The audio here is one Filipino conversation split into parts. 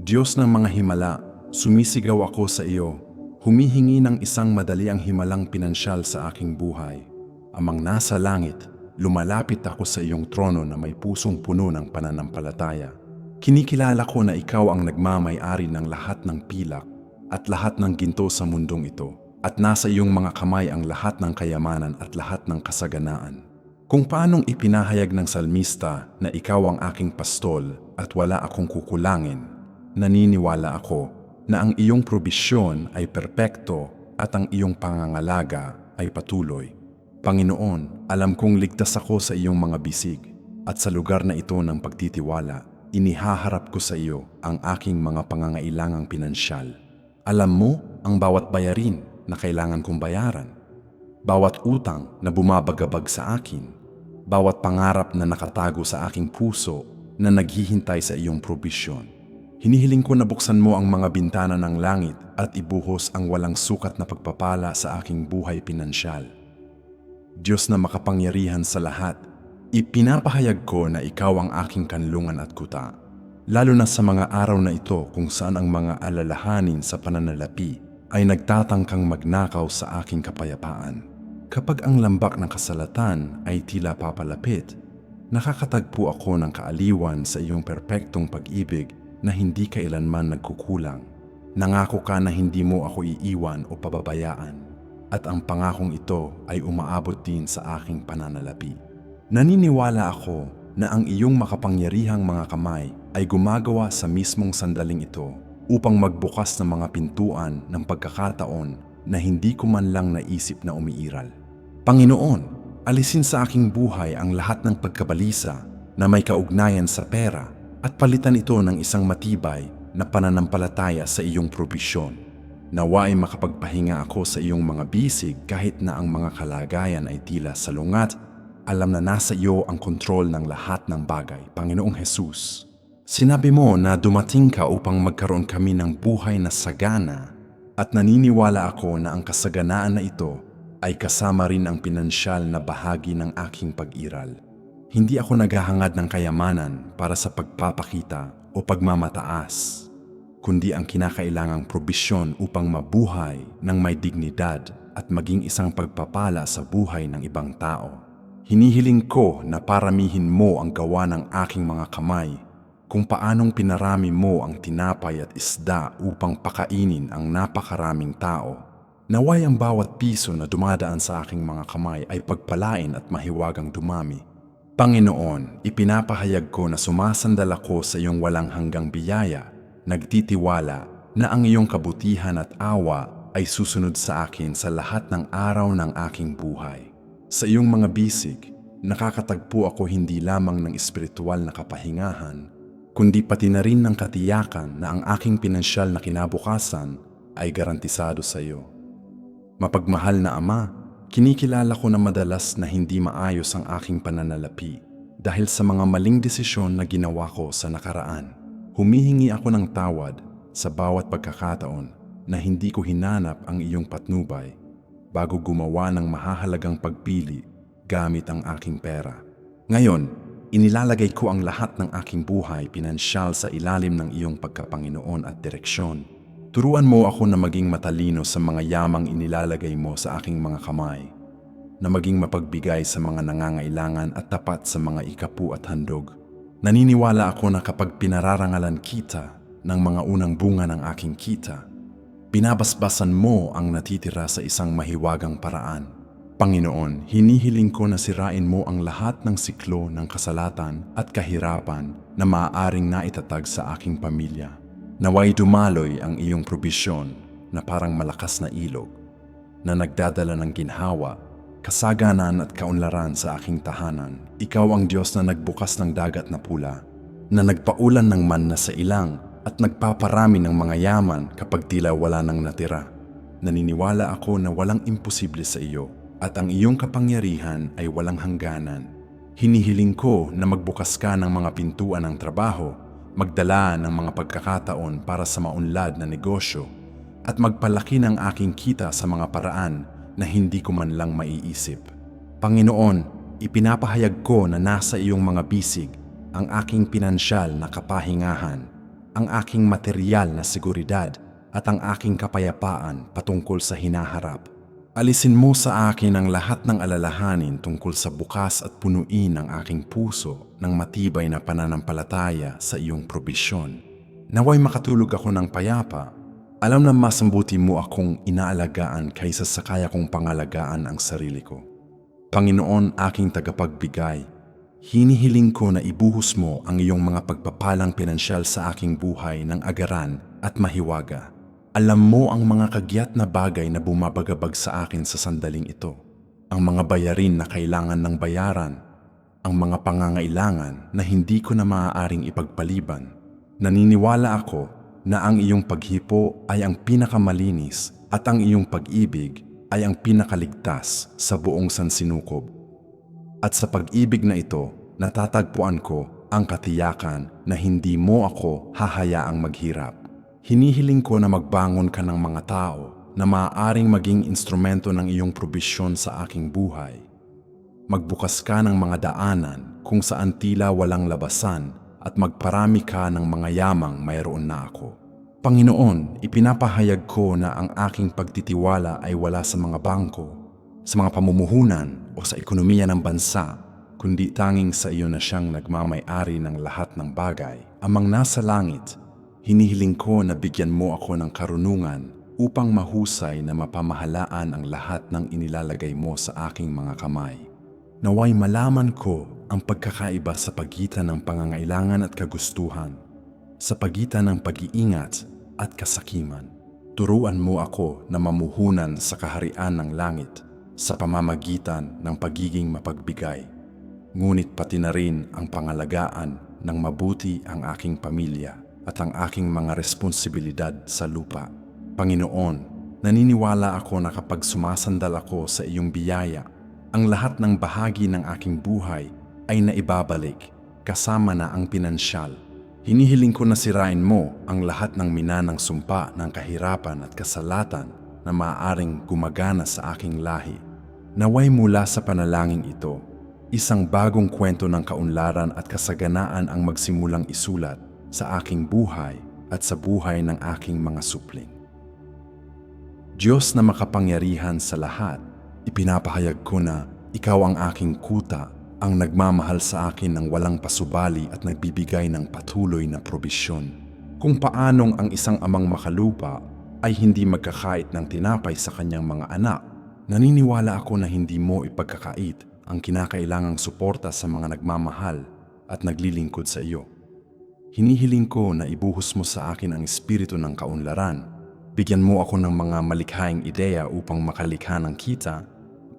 Diyos ng mga himala, sumisigaw ako sa iyo. Humihingi ng isang madaliang himalang pinansyal sa aking buhay. Amang nasa langit, lumalapit ako sa iyong trono na may pusong puno ng pananampalataya. Kinikilala ko na ikaw ang nagmamay-ari ng lahat ng pilak at lahat ng ginto sa mundong ito, at nasa iyong mga kamay ang lahat ng kayamanan at lahat ng kasaganaan. Kung paanong ipinahayag ng salmista na ikaw ang aking pastol at wala akong kukulangin, naniniwala ako na ang iyong probisyon ay perpekto at ang iyong pangangalaga ay patuloy. Panginoon, alam kong ligtas ako sa iyong mga bisig, at sa lugar na ito ng pagtitiwala, inihaharap ko sa iyo ang aking mga pangangailangang pinansyal. Alam mo ang bawat bayarin na kailangan kong bayaran, bawat utang na bumabagabag sa akin, bawat pangarap na nakatago sa aking puso na naghihintay sa iyong probisyon. Hinihiling ko na buksan mo ang mga bintana ng langit at ibuhos ang walang sukat na pagpapala sa aking buhay pinansyal. Diyos na makapangyarihan sa lahat, ipinapahayag ko na ikaw ang aking kanlungan at kuta, lalo na sa mga araw na ito kung saan ang mga alalahanin sa pananalapi ay nagtatangkang magnakaw sa aking kapayapaan. Kapag ang lambak ng kasalatan ay tila papalapit, nakakatagpo ako ng kaaliwan sa iyong perpektong pag-ibig na hindi kailanman nagkukulang. Nangako ka na hindi mo ako iiwan o pababayaan, at ang pangakong ito ay umaabot din sa aking pananalapi. Naniniwala ako na ang iyong makapangyarihang mga kamay ay gumagawa sa mismong sandaling ito upang magbukas ng mga pintuan ng pagkakataon na hindi ko man lang naisip na umiiral. Panginoon, alisin sa aking buhay ang lahat ng pagkabalisa na may kaugnayan sa pera at palitan ito ng isang matibay na pananampalataya sa iyong probisyon. Nawa ay makapagpahinga ako sa iyong mga bisig kahit na ang mga kalagayan ay tila salungat. Alam na nasa iyo ang kontrol ng lahat ng bagay, Panginoong Jesus. Sinabi mo na dumating ka upang magkaroon kami ng buhay na sagana, at naniniwala ako na ang kasaganaan na ito ay kasama rin ang pinansyal na bahagi ng aking pag-iral. Hindi ako naghahangad ng kayamanan para sa pagpapakita o pagmamataas, kundi ang kinakailangang probisyon upang mabuhay ng may dignidad at maging isang pagpapala sa buhay ng ibang tao. Hinihiling ko na paramihin mo ang gawa ng aking mga kamay, kung paanong pinarami mo ang tinapay at isda upang pakainin ang napakaraming tao. Naway ang bawat piso na dumadaan sa aking mga kamay ay pagpalain at mahiwagang dumami. Panginoon, ipinapahayag ko na sumasandal ako sa iyong walang hanggang biyaya, nagtitiwala na ang iyong kabutihan at awa ay susunod sa akin sa lahat ng araw ng aking buhay. Sa iyong mga bisig, nakakatagpo ako hindi lamang ng espiritual na kapahingahan, kundi pati na rin ng katiyakan na ang aking pinansyal na kinabukasan ay garantisado sa iyo. Mapagmahal na Ama, kinikilala ko na madalas na hindi maayos ang aking pananalapi dahil sa mga maling desisyon na ginawa ko sa nakaraan. Humihingi ako ng tawad sa bawat pagkakataon na hindi ko hinanap ang iyong patnubay bago gumawa ng mahahalagang pagpili gamit ang aking pera. Ngayon, inilalagay ko ang lahat ng aking buhay pinansyal sa ilalim ng iyong pagkapanginoon at direksyon. Turuan mo ako na maging matalino sa mga yamang inilalagay mo sa aking mga kamay, na maging mapagbigay sa mga nangangailangan at tapat sa mga ikapu at handog. Naniniwala ako na kapag pinararangalan kita ng mga unang bunga ng aking kita, binabasbasan mo ang natitira sa isang mahiwagang paraan. Panginoon, hinihiling ko na sirain mo ang lahat ng siklo ng kasalatan at kahirapan na maaaring naitatag sa aking pamilya. Naway dumaloy ang iyong probisyon na parang malakas na ilog na nagdadala ng ginhawa, kasaganan at kaunlaran sa aking tahanan. Ikaw ang Diyos na nagbukas ng dagat na pula, na nagpaulan ng manna sa ilang at nagpaparami ng mga yaman kapag tila wala nang natira. Naniniwala ako na walang imposible sa iyo at ang iyong kapangyarihan ay walang hangganan. Hinihiling ko na magbukas ka ng mga pintuan ng trabaho, magdala ng mga pagkakataon para sa maunlad na negosyo, at magpalaki ng aking kita sa mga paraan na hindi ko man lang maiisip. Panginoon, ipinapahayag ko na nasa iyong mga bisig ang aking pinansyal na kapahingahan, ang aking material na seguridad at ang aking kapayapaan patungkol sa hinaharap. Alisin mo sa akin ang lahat ng alalahanin tungkol sa bukas at punuin ang aking puso ng matibay na pananampalataya sa iyong probisyon. Naway makatulog ako ng payapa. Alam na mas mabuti mo akong inaalagaan kaysa sa kaya kong pangalagaan ang sarili ko. Panginoon, aking tagapagbigay, hinihiling ko na ibuhos mo ang iyong mga pagpapalang pinansyal sa aking buhay ng agaran at mahiwaga. Alam mo ang mga kagyat na bagay na bumabagabag sa akin sa sandaling ito. Ang mga bayarin na kailangan ng bayaran, ang mga pangangailangan na hindi ko na maaaring ipagpaliban. Naniniwala ako na ang iyong paghipo ay ang pinakamalinis at ang iyong pag-ibig ay ang pinakaligtas sa buong sansinukob. At sa pag-ibig na ito, natatagpuan ko ang katiyakan na hindi mo ako hahayaang maghirap. Hinihiling ko na magbangon ka ng mga tao na maaaring maging instrumento ng iyong probisyon sa aking buhay. Magbukas ka ng mga daanan kung saan tila walang labasan at magparami ka ng mga yamang mayroon na ako. Panginoon, ipinapahayag ko na ang aking pagtitiwala ay wala sa mga bangko, sa mga pamumuhunan o sa ekonomiya ng bansa, kundi tanging sa iyo na siyang nagmamay-ari ng lahat ng bagay. Amang nasa langit, hinihiling ko na bigyan mo ako ng karunungan upang mahusay na mapamahalaan ang lahat ng inilalagay mo sa aking mga kamay. Naway malaman ko ang pagkakaiba sa pagitan ng pangangailangan at kagustuhan, sa pagitan ng pag-iingat at kasakiman. Turuan mo ako na mamuhunan sa kaharian ng langit sa pamamagitan ng pagiging mapagbigay. Ngunit pati na rin ang pangalagaan ng mabuti ang aking pamilya at ang aking mga responsibilidad sa lupa. Panginoon, naniniwala ako na kapag sumasandal ako sa iyong biyaya, ang lahat ng bahagi ng aking buhay ay naibabalik, kasama na ang pinansyal. Hinihiling ko na sirain mo ang lahat ng minanang sumpa ng kahirapan at kasalatan na maaaring gumagana sa aking lahi. Naway mula sa panalangin ito, isang bagong kwento ng kaunlaran at kasaganaan ang magsimulang isulat sa aking buhay at sa buhay ng aking mga supling. Diyos na makapangyarihan sa lahat, ipinapahayag ko na ikaw ang aking kuta, ang nagmamahal sa akin ng walang pasubali at nagbibigay ng patuloy na probisyon. Kung paanong ang isang amang makalupa ay hindi magkakait ng tinapay sa kanyang mga anak, naniniwala ako na hindi mo ipagkakait ang kinakailangang suporta sa mga nagmamahal at naglilingkod sa iyo. Hinihiling ko na ibuhos mo sa akin ang espiritu ng kaunlaran. Bigyan mo ako ng mga malikhaing ideya upang makalikha ng kita.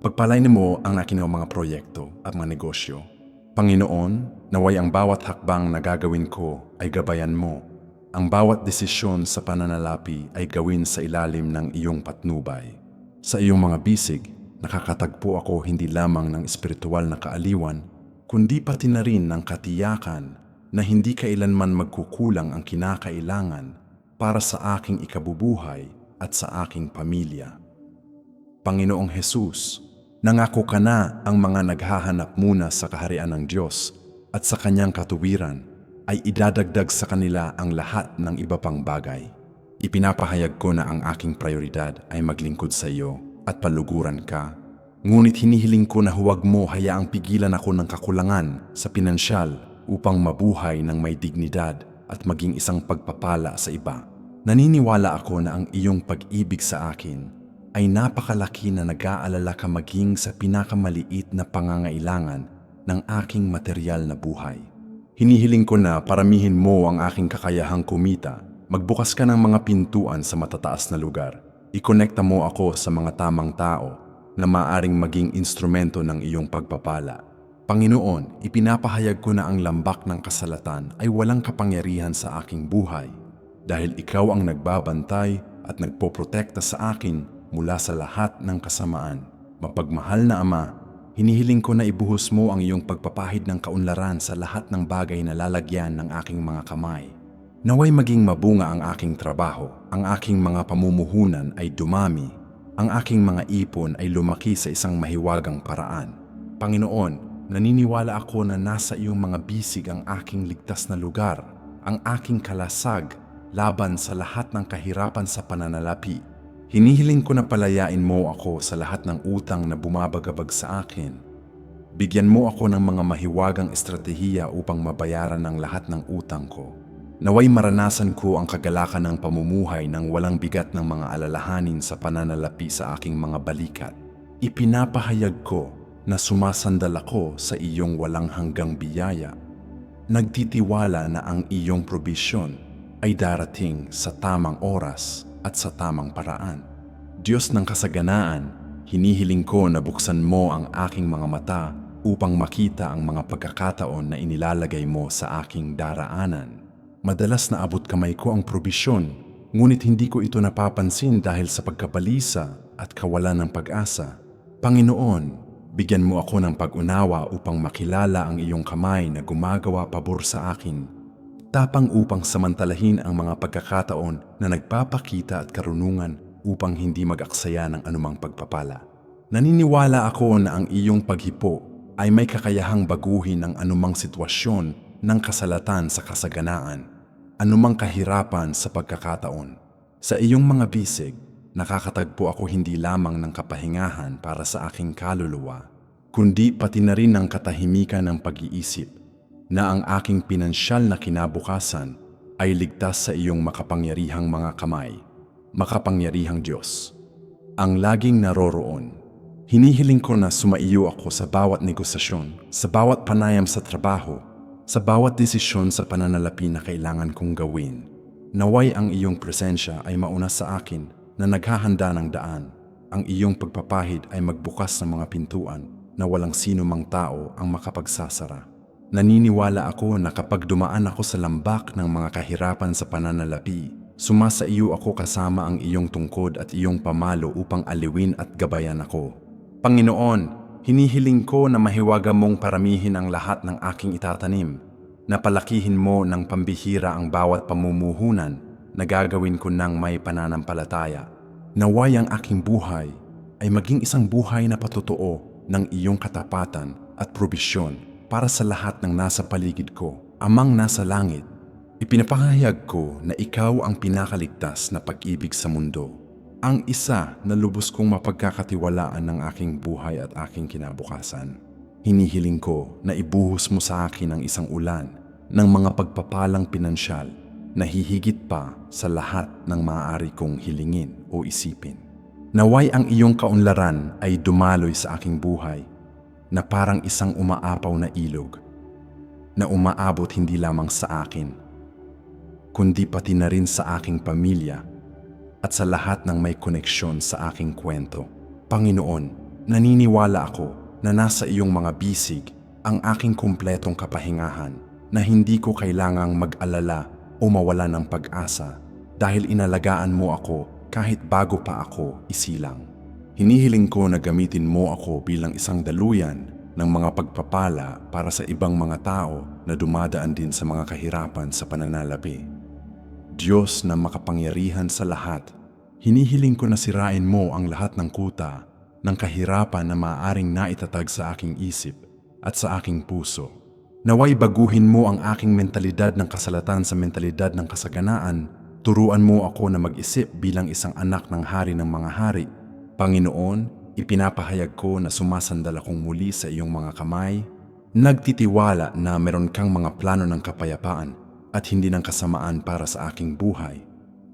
Pagpalain mo ang aking mga proyekto at mga negosyo. Panginoon, naway ang bawat hakbang na gagawin ko ay gabayan mo. Ang bawat desisyon sa pananalapi ay gawin sa ilalim ng iyong patnubay. Sa iyong mga bisig, nakakatagpo ako hindi lamang ng espiritual na kaaliwan, kundi pati na rin ng katiyakan na hindi kailanman magkukulang ang kinakailangan para sa aking ikabubuhay at sa aking pamilya. Panginoong Jesus, nangako ka na ang mga naghahanap muna sa kaharian ng Diyos at sa kanyang katuwiran ay idadagdag sa kanila ang lahat ng iba pang bagay. Ipinapahayag ko na ang aking prioridad ay maglingkod sa iyo at paluguran ka. Ngunit hinihiling ko na huwag mo hayaang pigilan ako ng kakulangan sa pinansyal upang mabuhay ng may dignidad at maging isang pagpapala sa iba. Naniniwala ako na ang iyong pag-ibig sa akin ay napakalaki na nag-aalala ka maging sa pinakamaliit na pangangailangan ng aking material na buhay. Hinihiling ko na paramihin mo ang aking kakayahang kumita. Magbukas ka ng mga pintuan sa matataas na lugar. Ikonekta mo ako sa mga tamang tao na maaring maging instrumento ng iyong pagpapala. Panginoon, ipinapahayag ko na ang lambak ng kasalatan ay walang kapangyarihan sa aking buhay dahil ikaw ang nagbabantay at nagpoprotekta sa akin mula sa lahat ng kasamaan. Mapagmahal na Ama, hinihiling ko na ibuhos mo ang iyong pagpapahid ng kaunlaran sa lahat ng bagay na lalagyan ng aking mga kamay. Naway maging mabunga ang aking trabaho, ang aking mga pamumuhunan ay dumami, ang aking mga ipon ay lumaki sa isang mahiwagang paraan. Panginoon, naniniwala ako na nasa iyong mga bisig ang aking ligtas na lugar ang aking kalasag laban sa lahat ng kahirapan sa pananalapi. Hinihiling ko na palayain mo ako sa lahat ng utang na bumabagabag sa akin. Bigyan mo ako ng mga mahiwagang estratehiya upang mabayaran ang lahat ng utang ko. Naway maranasan ko ang kagalakan ng pamumuhay ng walang bigat ng mga alalahanin sa pananalapi sa aking mga balikat. Ipinapahayag ko na sumasandal ako sa iyong walang hanggang biyaya. Nagtitiwala na ang iyong probisyon ay darating sa tamang oras at sa tamang paraan. Diyos ng kasaganaan, hinihiling ko na buksan mo ang aking mga mata upang makita ang mga pagkakataon na inilalagay mo sa aking daraanan. Madalas na abot kamay ko ang probisyon, ngunit hindi ko ito napapansin dahil sa pagkabalisa at kawalan ng pag-asa. Panginoon, bigyan mo ako ng pag-unawa upang makilala ang iyong kamay na gumagawa pabor sa akin. Tapang upang samantalahin ang mga pagkakataon na nagpapakita at karunungan upang hindi mag-aksaya ng anumang pagpapala. Naniniwala ako na ang iyong paghipo ay may kakayahang baguhin ang anumang sitwasyon ng kasalatan sa kasaganaan, anumang kahirapan sa pagkakataon. Sa iyong mga bisig, nakakatagpo ako hindi lamang ng kapahingahan para sa aking kaluluwa, kundi pati na rin ng katahimikan ng pag-iisip na ang aking pinansyal na kinabukasan ay ligtas sa iyong makapangyarihang mga kamay, makapangyarihang Diyos. Ang laging naroroon. Hinihiling ko na sumaiyo ako sa bawat negosasyon, sa bawat panayam sa trabaho, sa bawat desisyon sa pananalapi na kailangan kong gawin. Naway ang iyong presensya ay mauna sa akin na naghahanda ng daan. Ang iyong pagpapahid ay magbukas ng mga pintuan na walang sino mang tao ang makapagsasara. Naniniwala ako na kapag dumaan ako sa lambak ng mga kahirapan sa pananalapi, sumasaiyo ako kasama ang iyong tungkod at iyong pamalo upang aliwin at gabayan ako. Panginoon, hinihiling ko na mahiwaga mong paramihin ang lahat ng aking itatanim, na palakihin mo ng pambihira ang bawat pamumuhunan na gagawin ko ng may pananampalataya. Naway ang aking buhay ay maging isang buhay na patotoo ng iyong katapatan at probisyon para sa lahat ng nasa paligid ko. Amang nasa langit, ipinapahayag ko na ikaw ang pinakaligtas na pag-ibig sa mundo. Ang isa na lubos kong mapagkakatiwalaan ng aking buhay at aking kinabukasan. Hinihiling ko na ibuhos mo sa akin ang isang ulan ng mga pagpapalang pinansyal na hihigit pa sa lahat ng maaari kong hilingin o isipin. Naway ang iyong kaunlaran ay dumaloy sa aking buhay na parang isang umaapaw na ilog na umaabot hindi lamang sa akin, kundi pati na rin sa aking pamilya at sa lahat ng may koneksyon sa aking kwento. Panginoon, naniniwala ako na nasa iyong mga bisig ang aking kumpletong kapahingahan na hindi ko kailangang mag-alala o mawala ng pag-asa dahil inalagaan mo ako kahit bago pa ako isilang. Hinihiling ko na gamitin mo ako bilang isang daluyan ng mga pagpapala para sa ibang mga tao na dumadaan din sa mga kahirapan sa pananalapi. Diyos na makapangyarihan sa lahat, hinihiling ko na sirain mo ang lahat ng kuta ng kahirapan na maaaring naitatag sa aking isip at sa aking puso. Naway baguhin mo ang aking mentalidad ng kasalatan sa mentalidad ng kasaganaan. Turuan mo ako na mag-isip bilang isang anak ng hari ng mga hari. Panginoon, ipinapahayag ko na sumasandal akong muli sa iyong mga kamay, nagtitiwala na meron kang mga plano ng kapayapaan at hindi ng kasamaan para sa aking buhay.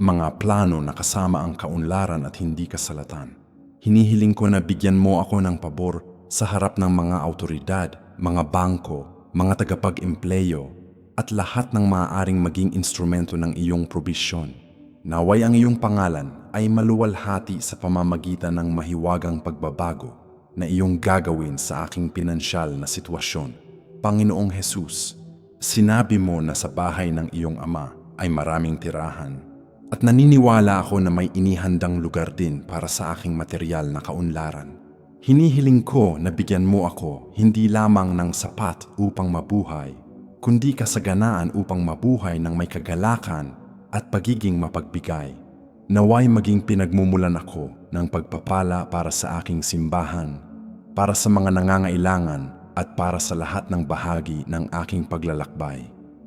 Mga plano na kasama ang kaunlaran at hindi kasalatan. Hinihiling ko na bigyan mo ako ng pabor sa harap ng mga autoridad, mga bangko, mga tagapag-empleyo, at lahat ng maaaring maging instrumento ng iyong probisyon. Naway ang iyong pangalan ay maluwalhati sa pamamagitan ng mahiwagang pagbabago na iyong gagawin sa aking pinansyal na sitwasyon. Panginoong Jesus, sinabi mo na sa bahay ng iyong ama ay maraming tirahan at naniniwala ako na may inihandang lugar din para sa aking material na kaunlaran. Hinihiling ko na bigyan mo ako hindi lamang ng sapat upang mabuhay, kundi kasaganaan upang mabuhay ng may kagalakan at pagiging mapagbigay. Naway maging pinagmumulan ako ng pagpapala para sa aking simbahan, para sa mga nangangailangan at para sa lahat ng bahagi ng aking paglalakbay.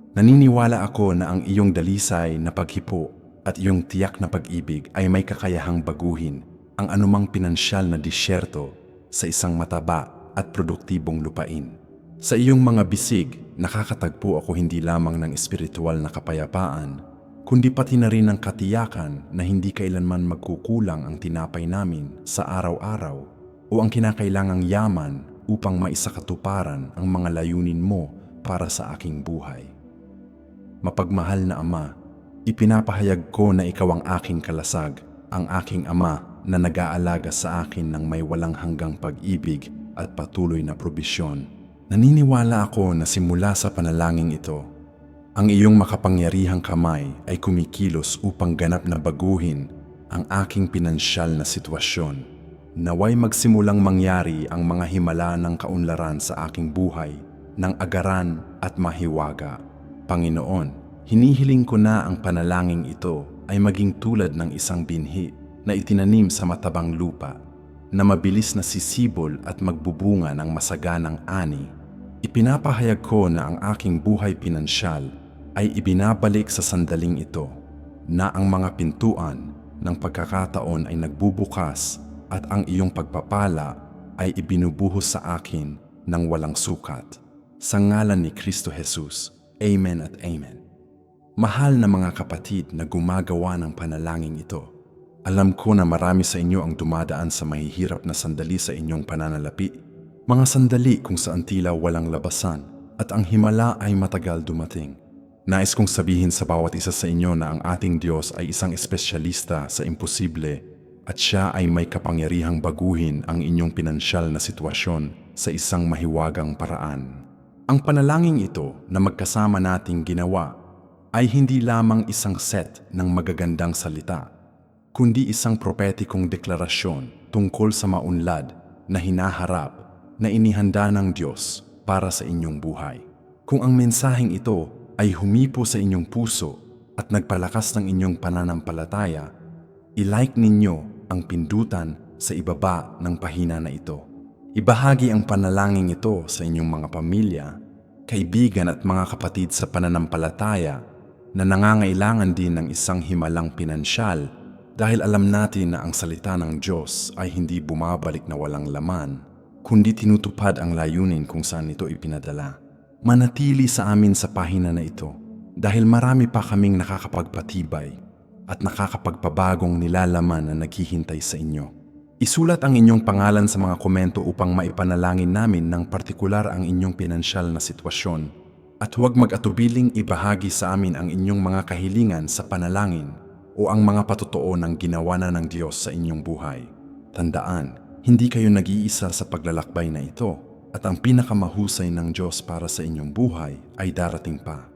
Naniniwala ako na ang iyong dalisay na paghipo at iyong tiyak na pag-ibig ay may kakayahang baguhin ang anumang pinansyal na disyerto sa isang mataba at produktibong lupain. Sa iyong mga bisig, nakakatagpo ako hindi lamang ng espiritual na kapayapaan, kundi pati na rin ng katiyakan na hindi kailanman magkukulang ang tinapay namin sa araw-araw o ang kinakailangang yaman upang maisakatuparan ang mga layunin mo para sa aking buhay. Mapagmahal na Ama, ipinapahayag ko na ikaw ang aking kalasag, ang aking Ama na nag-aalaga sa akin ng may walang hanggang pag-ibig at patuloy na probisyon. Naniniwala ako na simula sa panalangin ito, ang iyong makapangyarihang kamay ay kumikilos upang ganap na baguhin ang aking pinansyal na sitwasyon. Naway magsimulang mangyari ang mga himala ng kaunlaran sa aking buhay ng agaran at mahiwaga. Panginoon, hinihiling ko na ang panalangin ito ay maging tulad ng isang binhi na itinanim sa matabang lupa, na mabilis na sisibol at magbubunga ng masaganang ani. Ipinapahayag ko na ang aking buhay pinansyal ay ibinabalik sa sandaling ito, na ang mga pintuan ng pagkakataon ay nagbubukas at ang iyong pagpapala ay ibinubuhos sa akin ng walang sukat. Sa ngalan ni Kristo Jesus. Amen at Amen. Mahal na mga kapatid na gumagawa ng panalangin ito, alam ko na marami sa inyo ang dumadaan sa mahihirap na sandali sa inyong pananalapi. Mga sandali kung saan tila walang labasan at ang himala ay matagal dumating. Nais kong sabihin sa bawat isa sa inyo na ang ating Diyos ay isang espesyalista sa imposible at Siya ay may kapangyarihang baguhin ang inyong pinansyal na sitwasyon sa isang mahiwagang paraan. Ang panalangin ito na magkasama nating ginawa ay hindi lamang isang set ng magagandang salita, kundi isang propetikong deklarasyon tungkol sa maunlad na hinaharap na inihanda ng Diyos para sa inyong buhay. Kung ang mensaheng ito ay humipo sa inyong puso at nagpalakas ng inyong pananampalataya, i-like ninyo ang pindutan sa ibaba ng pahina na ito. Ibahagi ang panalangin ito sa inyong mga pamilya, kaibigan at mga kapatid sa pananampalataya na nangangailangan din ng isang himalang pinansyal, dahil alam natin na ang salita ng Diyos ay hindi bumabalik na walang laman, kundi tinutupad ang layunin kung saan ito ipinadala. Manatili sa amin sa pahina na ito dahil marami pa kaming nakakapagpatibay at nakakapagpabagong nilalaman na naghihintay sa inyo. Isulat ang inyong pangalan sa mga komento upang maipanalangin namin ng partikular ang inyong pinansyal na sitwasyon, at huwag mag-atubiling ibahagi sa amin ang inyong mga kahilingan sa panalangin o ang mga patotoo ng ginawa na ng Diyos sa inyong buhay. Tandaan, hindi kayo nag-iisa sa paglalakbay na ito, at ang pinakamahusay ng Diyos para sa inyong buhay ay darating pa.